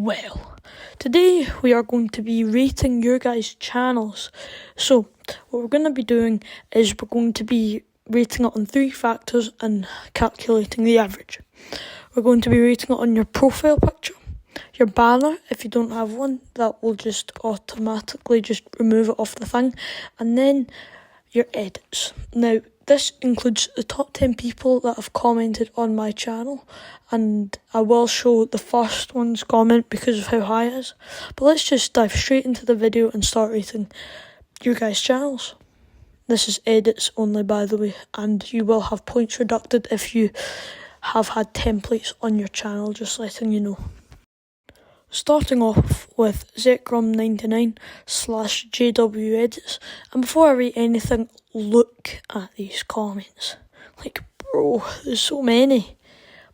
Well, today we are going to be rating your guys' channels. So, what we're going to be doing is we're going to be rating it on 3 factors and calculating the average. We're going to be rating it on your profile picture, your banner, if you don't have one, that will just automatically just remove it off the thing, and then your edits. Now, this includes the top 10 people that have commented on my channel, and I will show the first one's comment because of how high it is. But let's just dive straight into the video and start rating your guys' channels. This is edits only, by the way, and you will have points reducted if you have had templates on your channel, just letting you know. Starting off with Zekrom99/JW Edits, and before I rate anything, look at these comments. Like, bro, there's so many.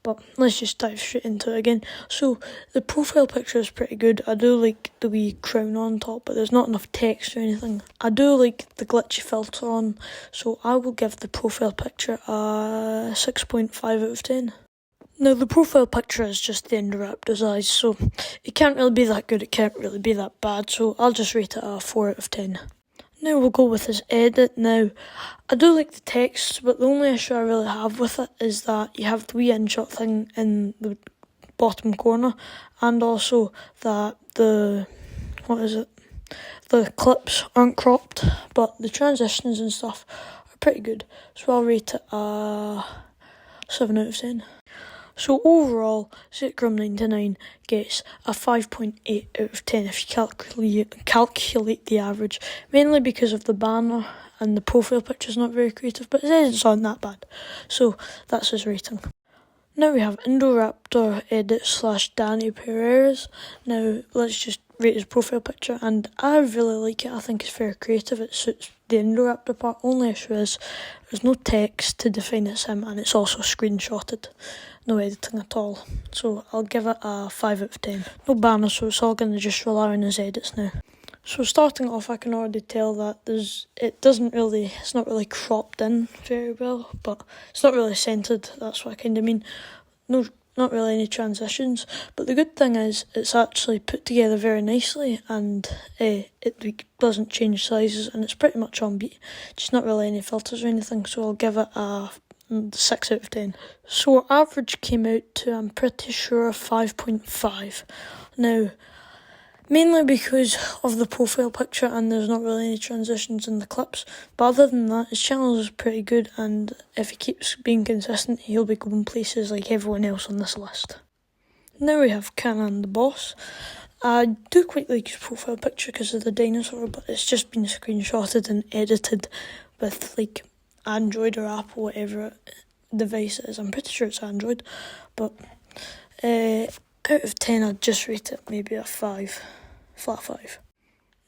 But let's just dive straight into it again. So, the profile picture is pretty good. I do like the wee crown on top, but there's not enough text or anything. I do like the glitchy filter on, so I will give the profile picture a 6.5 out of 10. Now, the profile picture is just the Indoraptor's eyes, so it can't really be that good, it can't really be that bad, so I'll just rate it a 4 out of 10. Now we'll go with his edit. Now, I do like the text, but the only issue I really have with it is that you have the wee InShot thing in the bottom corner, and also that the clips aren't cropped, but the transitions and stuff are pretty good, so I'll rate it a 7 out of 10. So overall, Zekrom99 gets a 5.8 out of 10 if you calculate the average, mainly because of the banner and the profile picture's not very creative, but his edits aren't that bad, so that's his rating. Now we have Indoraptor edit/Danny Perez. Now let's just rate his profile picture, and I really like it. I think it's very creative, it suits the Indoraptor part. Only issue is there's no text to define it's him, and it's also screenshotted. No editing at all, so I'll give it a 5 out of 10. No banner, so it's all going to just rely on his edits now. So starting off, I can already tell that it's not really cropped in very well, but it's not really centered, that's what I kind of mean. No, not really any transitions, but the good thing is it's actually put together very nicely, and it doesn't change sizes, and it's pretty much on beat, just not really any filters or anything, so I'll give it a 6 out of 10. So our average came out to, I'm pretty sure, 5.5. Now, mainly because of the profile picture and there's not really any transitions in the clips, but other than that, his channel is pretty good, and if he keeps being consistent, he'll be going places like everyone else on this list. Now we have Canan the Boss. I do quite like his profile picture because of the dinosaur, but it's just been screenshotted and edited with like Android or Apple, whatever device it is. I'm pretty sure it's Android, but out of 10 I'd just rate it maybe a 5, flat 5.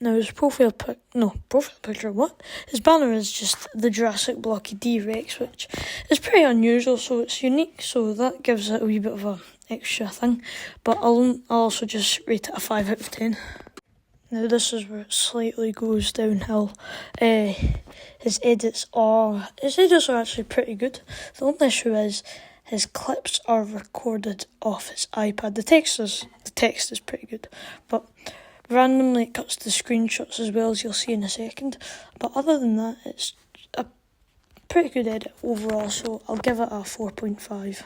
Now his profile picture, what? His banner is just the Jurassic blocky D-Rex, which is pretty unusual, so it's unique, so that gives it a wee bit of a extra thing, but I'll also just rate it a 5 out of 10. Now this is where it slightly goes downhill. His edits are actually pretty good. The only issue is his clips are recorded off his iPad. The text is pretty good, but randomly it cuts to screenshots as well, as you'll see in a second. But other than that, it's a pretty good edit overall, so I'll give it a 4.5.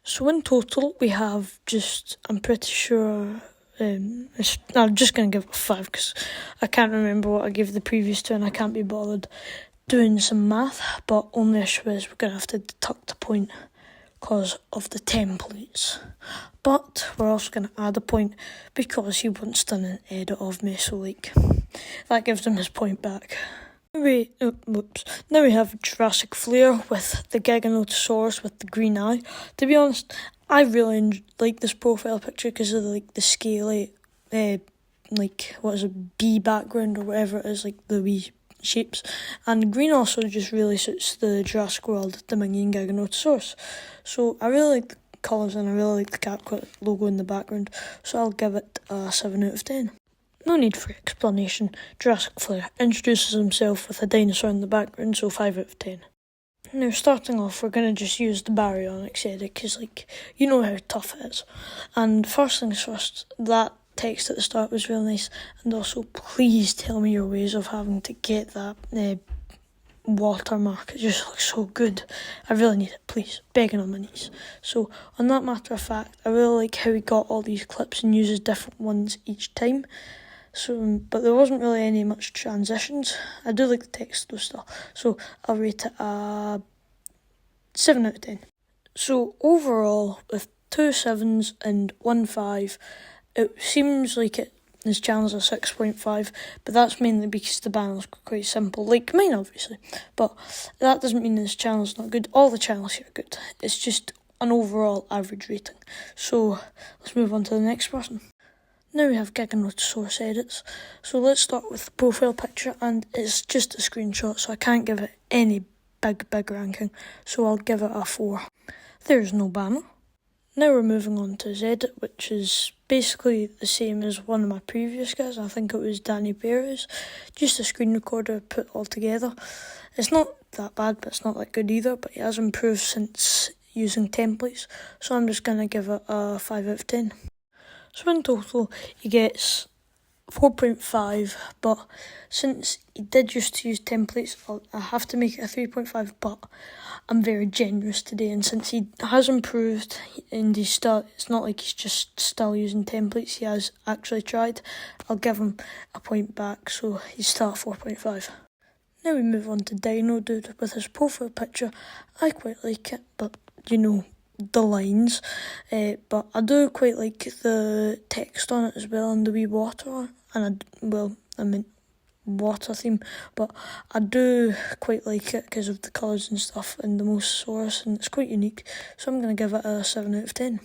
So in total, we have I'm pretty sure, I'm just going to give it a 5 because I can't remember what I gave the previous two, and I can't be bothered doing some math, but only issue is we're going to have to deduct a point because of the templates. But we're also going to add a point because he once done an edit of me, so like, that gives him his point back. Now we have Jurassic Flare with the Giganotosaurus with the green eye. To be honest, I really like this profile picture because of the scaly, bee background or whatever it is, like the wee shapes. And green also just really suits the Jurassic World Dominion Giganotosaurus. So I really like the colours, and I really like the CapCut logo in the background, so I'll give it a 7 out of 10. No need for explanation, Jurassic Flare introduces himself with a dinosaur in the background, so 5 out of 10. Now, starting off, we're going to just use the baryonyx edit because, you know how tough it is. And first things first, that text at the start was really nice. And also, please tell me your ways of having to get that watermark. It just looks so good. I really need it, please. Begging on my knees. So, on that matter of fact, I really like how he got all these clips and uses different ones each time. So, but there wasn't really any much transitions. I do like the text though still. So I'll rate it a 7 out of 10. So overall, with 2 7s and 1 5, it seems like his channel's a 6.5, but that's mainly because the banner's quite simple, like mine obviously. But that doesn't mean his channel's not good. All the channels here are good. It's just an overall average rating. So let's move on to the next person. Now we have Giganotosaurus edits. So let's start with the profile picture, and it's just a screenshot, so I can't give it any big ranking, so I'll give it a 4. There's no banner. Now we're moving on to his edit, which is basically the same as one of my previous guys. I think it was Danny Perez. Just a screen recorder put all together. It's not that bad, but it's not that good either, but it has improved since using templates, so I'm just going to give it a 5 out of 10. So in total, he gets 4.5, but since he did used to use templates, I have to make it a 3.5, but I'm very generous today, and since he has improved, and it's not like he's just still using templates, he has actually tried, I'll give him a point back, so he's still at 4.5. Now we move on to Dino Dude with his profile picture. I quite like it, but the lines, but I do quite like the text on it as well, and the wee water, and water theme, but I do quite like it because of the colours and stuff and the Mosasaurus, and it's quite unique, so I'm going to give it a 7 out of 10.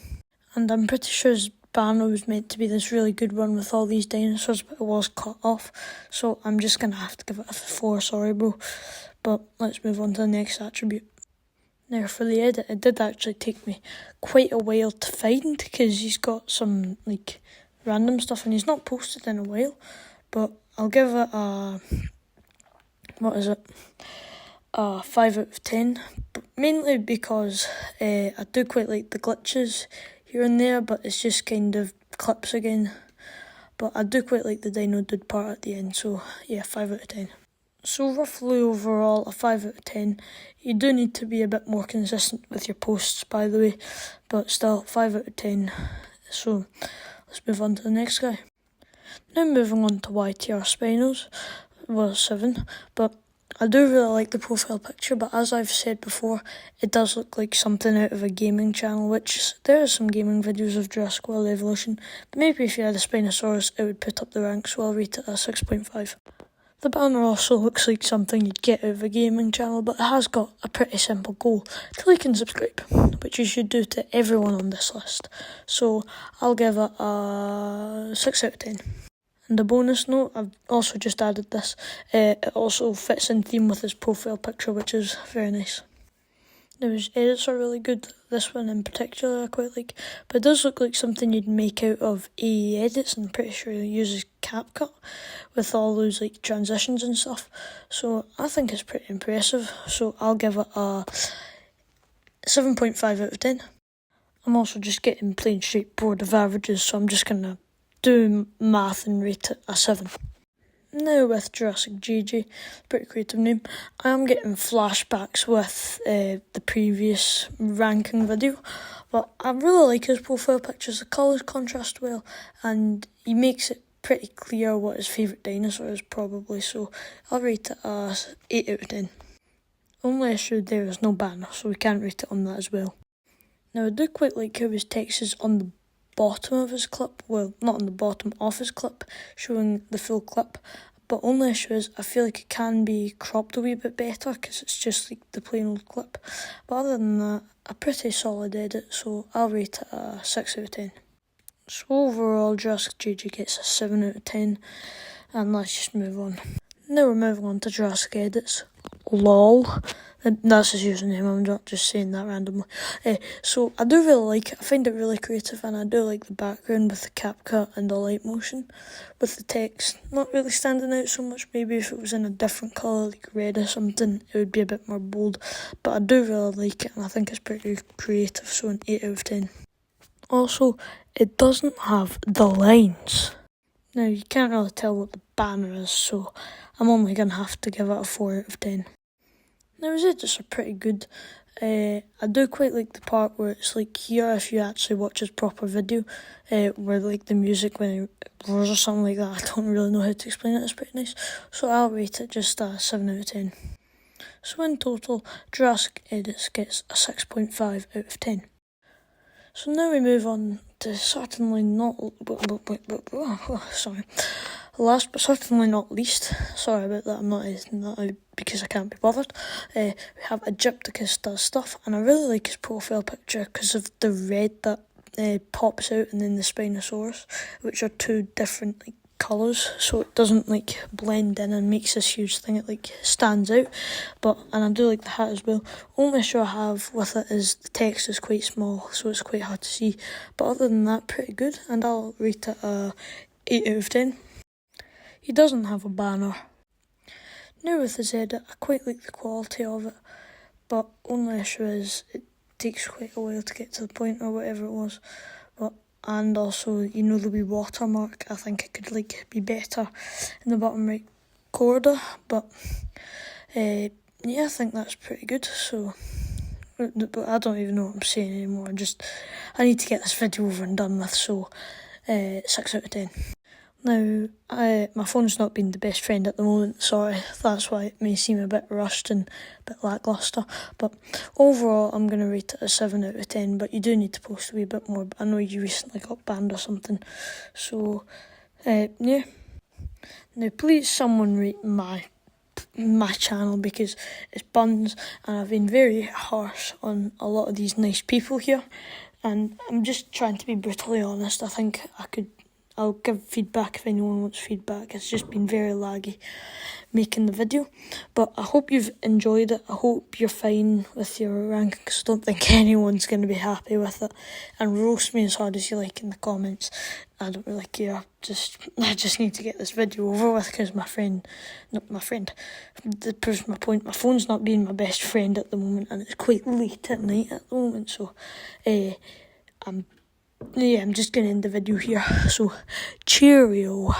And I'm pretty sure his banner was meant to be this really good one with all these dinosaurs, but it was cut off, so I'm just going to have to give it a 4, sorry bro. But let's move on to the next attribute. Now for the edit, it did actually take me quite a while to find because he's got some random stuff and he's not posted in a while, but I'll give it a 5 out of 10, but mainly because I do quite like the glitches here and there, but it's just kind of clips again, but I do quite like the Dino Dude part at the end, so yeah, 5 out of 10. So roughly overall, a 5 out of 10. You do need to be a bit more consistent with your posts, by the way, but still, 5 out of 10. So let's move on to the next guy. Now moving on to YTR Spinos, 7, but I do really like the profile picture, but as I've said before, it does look like something out of a gaming channel, which there are some gaming videos of Jurassic World Evolution, but maybe if you had a Spinosaurus, it would put up the rank, so I'll rate it a 6.5. The banner also looks like something you'd get out of a gaming channel, but it has got a pretty simple goal to like and subscribe, which you should do to everyone on this list. So I'll give it a 6 out of 10. And a bonus note, I've also just added this. It also fits in theme with his profile picture, which is very nice. Now his edits are really good. This one in particular I quite like, but it does look like something you'd make out of AE edits, and I'm pretty sure he uses CapCut with all those transitions and stuff. So I think it's pretty impressive. So I'll give it a 7.5 out of 10. I'm also just getting plain straight bored of averages, so I'm just gonna do math and rate it a 7. Now with Jurassic JJ, pretty creative name, I am getting flashbacks with the previous ranking video, but I really like his profile pictures. The colours contrast well, and he makes it pretty clear what his favourite dinosaur is probably, so I'll rate it a 8 out of 10. Only issue there is no banner, so we can't rate it on that as well. Now I do quite like how his text is on the bottom of his clip, well, not on the bottom of his clip, showing the full clip, but only issue is I feel like it can be cropped a wee bit better because it's just like the plain old clip, but other than that, a pretty solid edit, so I'll rate it a 6 out of 10. So overall, Jurassic JJ gets a 7 out of 10, and let's just move on. Now we're moving on to Jurassic edits. LOL. That's his username, I'm not just saying that randomly. So I do really like it, I find it really creative, and I do like the background with the CapCut and the light motion. With the text not really standing out so much. Maybe if it was in a different colour, like red or something, it would be a bit more bold. But I do really like it, and I think it's pretty creative, so an 8 out of 10. Also, it doesn't have the lines. Now, you can't really tell what the banner is, so I'm only going to have to give it a 4 out of 10. Now, his edits are pretty good. I do quite like the part where it's like here, if you actually watch his proper video, where like the music when it roars or something like that. I don't really know how to explain it, it's pretty nice. So I'll rate it just a 7 out of 10. So in total, Jurassic Edits gets a 6.5 out of 10. So now we move on to certainly not, sorry, last but certainly not least, sorry about that, I'm not because I can't be bothered, we have Egypticus Does Stuff, and I really like his profile picture because of the red that pops out, and then the Spinosaurus, which are two different colours, so it doesn't blend in and makes this huge thing. It stands out. And I do like the hat as well. Only issue I have with it is the text is quite small, so it's quite hard to see. But other than that, pretty good, and I'll rate it a 8 out of 10. He doesn't have a banner. Now with his edit, I quite like the quality of it, but only issue is it takes quite a while to get to the point or whatever it was. And also, the wee watermark, I think it could be better in the bottom right corner, but I think that's pretty good. So, but I don't even know what I'm saying anymore. I need to get this video over and done with, so 6 out of 10. Now, my phone's not been the best friend at the moment, sorry, that's why it may seem a bit rushed and a bit lacklustre, but overall I'm going to rate it a 7 out of 10, but you do need to post a wee bit more. I know you recently got banned or something, so yeah. Now please someone rate my channel, because it's buns, and I've been very harsh on a lot of these nice people here, and I'm just trying to be brutally honest. I think I'll give feedback if anyone wants feedback. It's just been very laggy making the video. But I hope you've enjoyed it. I hope you're fine with your rankings. I don't think anyone's going to be happy with it. And roast me as hard as you like in the comments. I don't really care. I just need to get this video over with, because that proves my point. My phone's not being my best friend at the moment, and it's quite late at night at the moment. So I'm just going to end the video here. So, cheerio.